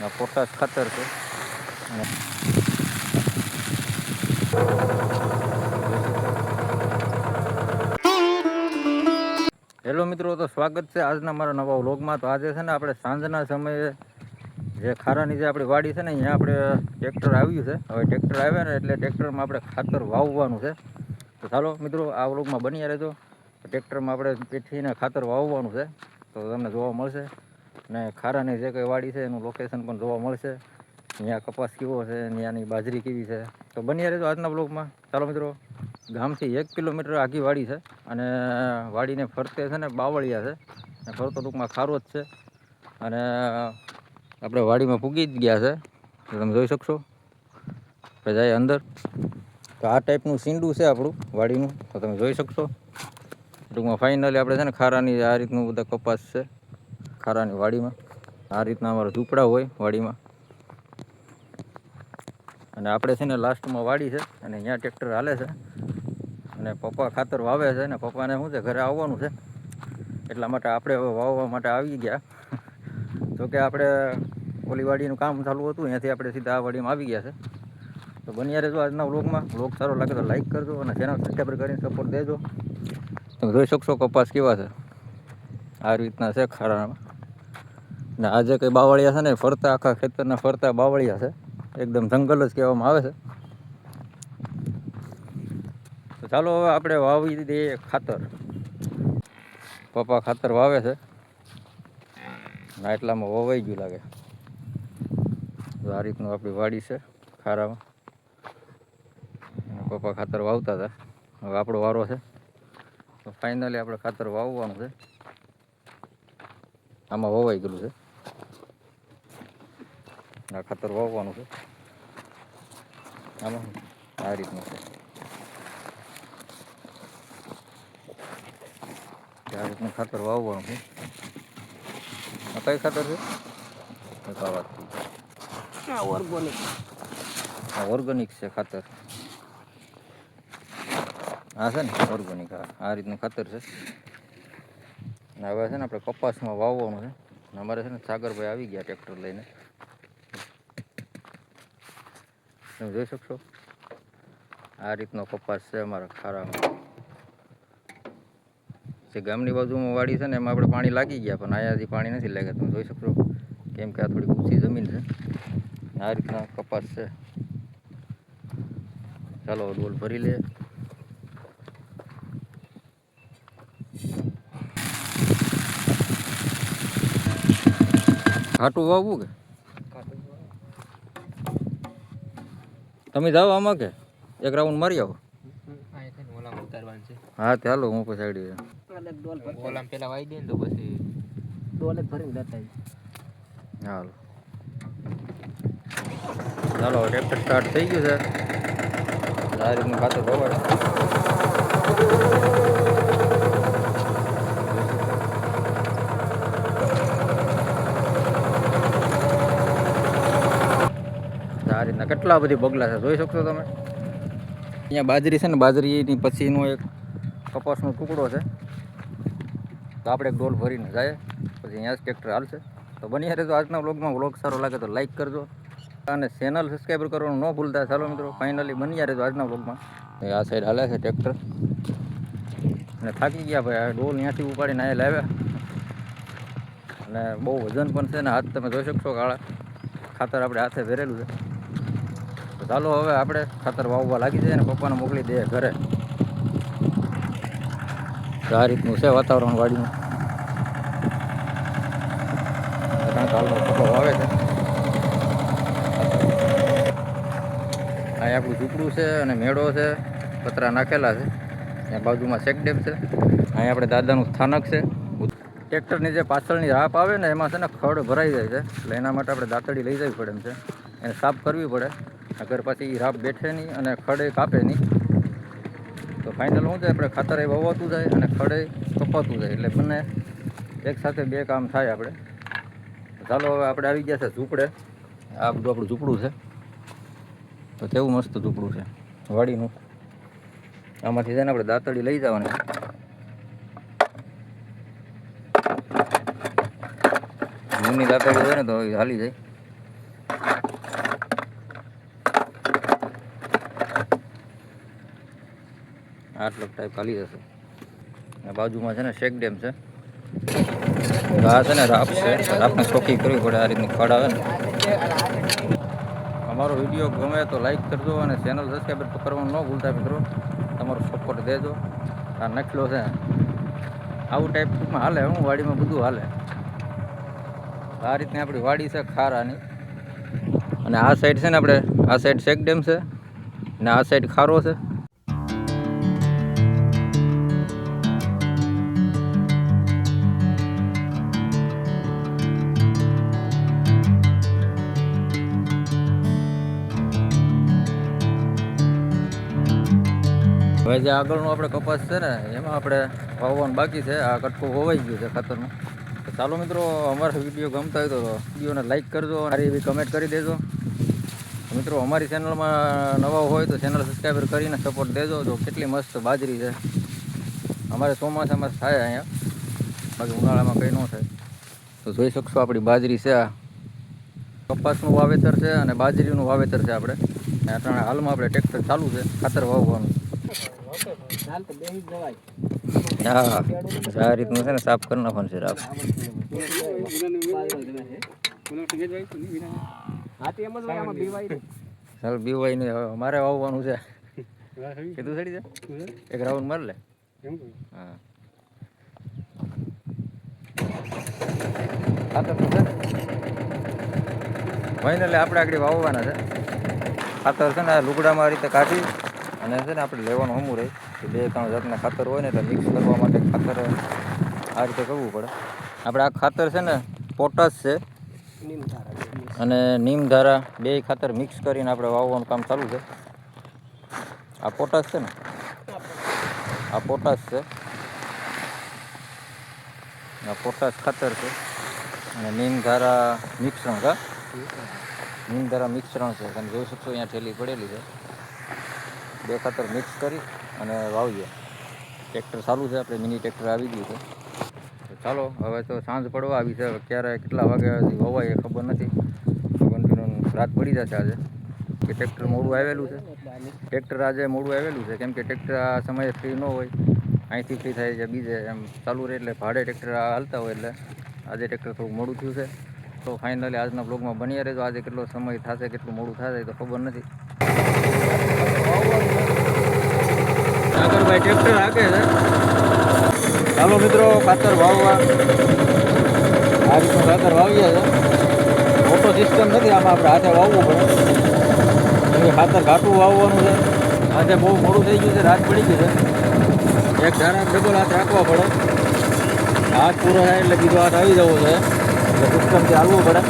આ પોટાશ ખાતર છે. હેલો મિત્રો, તો સ્વાગત છે આજના મારા નવા વ્લોગમાં. તો આજે છે ને આપણે સાંજના સમયે જે ખારાની જે આપણી વાડી છે ને અહીંયા આપણે ટ્રેક્ટર આવ્યું છે. હવે ટ્રેક્ટર આવ્યા ને એટલે ટ્રેક્ટરમાં આપણે ખાતર વાવવાનું છે. તો ચાલો મિત્રો આ વ્લોગમાં બની રહેજો. ટ્રેક્ટરમાં આપણે પેઠીને ખાતર વાવવાનું છે તો તમને જોવા મળશે. અને ખારાની જે કંઈ વાડી છે એનું લોકેશન પણ જોવા મળશે. અહીંયા કપાસ કેવો છે, ત્યાંની બાજરી કેવી છે, તો બની રહેજો આજના બ્લોગમાં. ચાલો મિત્રો, ગામથી 1 કિલોમીટર આખી વાડી છે અને વાડીને ફરતે છે ને બાવળિયા છે અને ફરતો ટૂંકમાં ખારો જ છે. અને આપણે વાડીમાં પૂગી જ ગયા છે, તમે જોઈ શકશો. આપણે જાય અંદર તો આ ટાઈપનું સીંડું છે આપણું વાડીનું, તો તમે જોઈ શકશો. ટૂંકમાં ફાઇનલી આપણે છે ને ખારાની આ રીતનું બધા કપાસ છે ખારાની વાડીમાં. આ રીતના અમારા ઝૂંપડા હોય વાડીમાં. અને આપણે છે ને લાસ્ટમાં વાડી છે અને અહીંયા ટ્રેક્ટર હાલે છે અને પપ્પા ખાતર વાવે છે. ને પપ્પાને શું છે ઘરે આવવાનું છે એટલા માટે આપણે હવે વાવવા માટે આવી ગયા. જોકે આપણે ઓલી વાડીનું કામ ચાલુ હતું, અહીંયાથી આપણે સીધા આ વાડીમાં આવી ગયા છે. તો બન્યા રહેજો આજના વ્લોગમાં. વ્લોગ સારો લાગે તો લાઈક કરજો અને ચેનલ સબસ્ક્રાઈબ કરીને સપોર્ટ દેજો. તમે જોઈ શકશો કપાસ કેવા છે, આ રીતના છે ખારામાં. ને આ જે કંઈ બાવળિયા છે ને ફરતા આખા ખેતરના ફરતા બાવળિયા છે, એકદમ જંગલ જ કહેવામાં આવે છે. તો ચાલો હવે આપણે વાવી દઈએ ખાતર. પપ્પા ખાતર વાવે છે ના એટલામાં વવાઈ ગયું લાગે. આ રીતનું આપણી વાડી છે ખારામાં. પપ્પા ખાતર વાવતા હતા, હવે આપણો વારો છે. તો ફાઇનલી આપણે ખાતર વાવવાનું છે. આમાં વવાઈ ગયેલું છે, આ ખાતર વાવવાનું છે આમાં. આ રીતનું છે, આ રીતનું ખાતર વાવવાનું છે. આ કઈ ખાતર છે? ઓર્ગોનિક. હા, ઓર્ગોનિક છે ખાતર. હા છે ને ઓર્ગોનિક. હા, આ રીતનું ખાતર છે. અને હવે છે ને આપણે કપાસમાં વાવવાનું છે. અમારે છે ને સાગરભાઈ આવી ગયા ટ્રેક્ટર લઈને, તમે જોઈ શકશો. આ રીતનો કપાસ છે અમારા ખારામાં. જે ગામની બાજુમાં વાડી છે ને એમાં આપણે પાણી લાગી ગયા, પણ અહીંયાથી પાણી નથી લાગ્યા, તમે જોઈ શકશો. કેમ કે આ થોડી ઊંચી જમીન છે. આ રીતના કપાસ છે. ચાલો ડોલ ભરી લે. ઘાટું વાવવું કે તમે જાઓ આમાં કે એક રાઉન્ડ મારી આવો? હા ચાલો હું પછી આઈડી પેલા વાઈ દે ને તો પછી ડોલે ભરીને જતા. હાલો ચાલો ટ્રેક્ટર સ્ટાર્ટ થઈ ગયું છે. આ રીતનું ખાતર ભરવાડે. આ રીતના કેટલા બધી બગલા છે, જોઈ શકશો તમે. અહીંયા બાજરી છે ને, બાજરીની પછીનો એક કપાસનો ટુકડો છે. તો આપણે એક ડોલ ભરીને જાય, પછી અહીંયા જ ટ્રેક્ટર હાલશે. તો બની રહેજો આજના વ્લોગમાં. વ્લોગ સારો લાગે તો લાઈક કરજો અને ચેનલ સબસ્ક્રાઈબર કરવાનું ન ભૂલતા. ચાલો મિત્રો, ફાઇનલી બની રહેજો આજના વ્લોગમાં. આ સાઈડ હાલે છે ટ્રેક્ટર અને થાકી ગયા ભાઈ. આ ડોલ ત્યાંથી ઉપાડીને અહીંયા લાવ્યા અને બહુ વજન પણ છે ને. હાથ તમે જોઈ શકશો કાળા. ખાતર આપણે હાથે ભરેલું છે. તો ચાલો હવે આપણે ખાતર વાવવા લાગી જાય અને પપ્પાને મોકલી દઈએ ઘરે. તો આ રીતનું છે વાતાવરણ વાડીનું. પપ્પા વાવે છે. અહીંયા આપણું ઝૂંપડું છે અને મેળો છે, પતરા નાખેલા છે. ત્યાં બાજુમાં ચેકડેમ છે. અહીંયા આપણે દાદાનું સ્થાનક છે. ટ્રેક્ટરની જે પાછળની રાપ આવે ને એમાં છે ને ખડ ભરાઈ જાય છે, એટલે એના માટે આપણે દાંતડી લઈ જવી પડે એમ છે. એને સાફ કરવી પડે, અગર પછી રાપ બેઠે નહીં અને ખડે કાપે નહીં. તો ફાઇનલ શું છે, આપણે ખાતરે વવાતું જાય અને ખડે કપાતું જાય, એટલે બંને એકસાથે બે કામ થાય આપણે. ચાલો હવે આપણે આવી ગયા છે ઝૂંપડે. આ બધું આપણું ઝૂંપડું છે. તો કેવું મસ્ત ઝૂંપડું છે વાડીનું. આમાંથી છે ને આપણે દાંતડી લઈ જવાની. જૂની દાંતડી હોય ને તો હાલી જાય. આટલો ટાઈપ ખાલી જશે. બાજુમાં છે ને શેક ડેમ છે. આ છે ને રાપ છે, રાપને ચોખ્ખી કરવી પડે. આ રીતની ખડ આવે ને. અમારો વિડીયો ગમે તો લાઈક કરજો અને ચેનલ સબસ્ક્રાઈબ તો કરવાનું ન ભૂલતા મિત્રો. તમારો સપોર્ટ દેજો. આ નખલો છે આવું ટાઈપ ટૂંકમાં હાલે. હું વાડીમાં બધું હાલે. આ રીતની આપણી વાડી છે ખારાની. અને આ સાઈડ છે ને આપણે આ સાઈડ શેક ડેમ છે અને આ સાઈડ ખારો છે. હવે જે આગળનું આપણે કપાસ છે ને એમાં આપણે વાવવાનું બાકી છે. આ કટકો હોવાઈ ગયું છે ખાતરનું. તો ચાલો મિત્રો, અમારો વિડીયો ગમતા હોય તો વિડીયોને લાઈક કરજો, સારી એવી કમેન્ટ કરી દેજો. મિત્રો અમારી ચેનલમાં નવા હોય તો ચેનલ સબસ્ક્રાઈબર કરીને સપોર્ટ દેજો. તો કેટલી મસ્ત બાજરી છે. અમારે ચોમાસામાં થાય અહીંયા, બાકી ઉનાળામાં કંઈ ન થાય. તો જોઈ શકશો આપણી બાજરી છે. આ કપાસનું વાવેતર છે અને બાજરીનું વાવેતર છે. આપણે અટાણે હાલમાં આપણે ટ્રેક્ટર ચાલુ છે ખાતર વાવવાનું. હા, આ રીતનું છે ને સાફ કરી નાખવાનું છે. ચાલ બીવાય નહીં. હવે મારે વાવવાનું છે. કીધું સડી જાય એક રાઉન્ડ માર લે. હા, ખાતર તો છે ને ફાઇનલી આપણે આગળ વાવવાના છે. ખાતર છે ને લુગડામાં આ રીતે કાઢી અને છે ને આપણે લેવાનું હમું રહી કે 2-3 જાતના ખાતર હોય ને એટલે મિક્સ કરવા માટે ખાતર આ રીતે કરવું પડે. આપણે આ ખાતર છે ને પોટાશ છે અને નીમધારા 2 ખાતર મિક્સ કરીને આપણે વાવવાનું કામ ચાલુ છે. આ પોટાશ છે ને, આ પોટાશ છે, આ પોટાશ ખાતર છે અને નીમધારા મિશ્રણ છે. નીમધારા મિશ્રણ છે. તમે જોઈ શકશો અહીંયા થેલી પડેલી છે. 2 ખાતર મિક્સ કરી અને વાવીએ. ટ્રેક્ટર ચાલુ છે. આપણે મિની ટ્રેક્ટર આવી ગયું છે. તો ચાલો, હવે તો સાંજ પડવા આવી છે. ક્યારે કેટલા વાગ્યા સુધી વવાય એ ખબર નથી. કન્ટિન્યુ રાત પડી જશે આજે કે ટ્રેક્ટર મોડું આવેલું છે. ટ્રેક્ટર આજે મોડું આવેલું છે કેમ કે ટ્રેક્ટર આ સમયે ફ્રી ન હોય. અહીંથી ફ્રી થાય છે બીજે એમ ચાલુ રહે એટલે ભાડે ટ્રેક્ટર હાલતા હોય એટલે આજે ટ્રેક્ટર થોડું મોડું થયું છે. તો ફાઇનલી આજના બ્લોગમાં બન્યા રહેજો. આજે કેટલો સમય થશે, કેટલું મોડું થશે તો ખબર નથી. સાગરભાઈ ટ્રેક્ટર હાકે છે. ચાલો મિત્રો, ખાતર વાવવા આ રીતનું ખાતર વાવીએ છે. મોટો સિસ્ટમ નથી આમાં, આપણે હાથે વાવવું પડે. ખાતર ઘાટું વાવવાનું છે. આજે બહુ મોડું થઈ ગયું છે, રાત પડી ગઈ છે. એક ધારા ડબલ હાથ રાખવા પડે. હાથ પૂરો થાય એટલે બીજો હાથ આવી જવો છે. એટલે સિસ્ટમથી હાલવું પડે.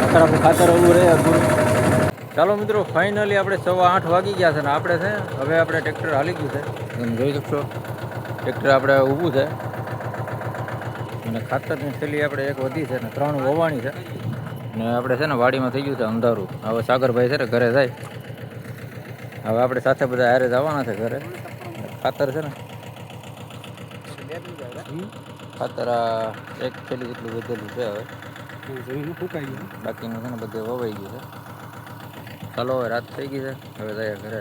નકર આપણું ખાતર હલવું રહે અધૂરું. ચાલો મિત્રો, ફાઇનલી આપણે 8:15 વાગી ગયા છે ને આપણે છે હવે આપણે ટ્રેક્ટર હાલી ગયું છે. તમે જોઈ શકશો ટ્રેક્ટર આપણે ઊભું છે અને ખાતરની થેલી આપણે એક વધી છે ને 3 વવાણી છે. ને આપણે છે ને વાડીમાં થઈ ગયું છે અંધારું. હવે સાગરભાઈ છે ને ઘરે જાય. હવે આપણે સાથે બધા હારે જવાના છે ઘરે. ખાતર છે ને ખાતર આ 1 થેલી જેટલું વધેલું છે. હવે બાકીનું છે ને બધે વવાઈ ગયું છે. ચાલો, હવે રાત થઈ ગઈ છે. હવે જાય ઘરે.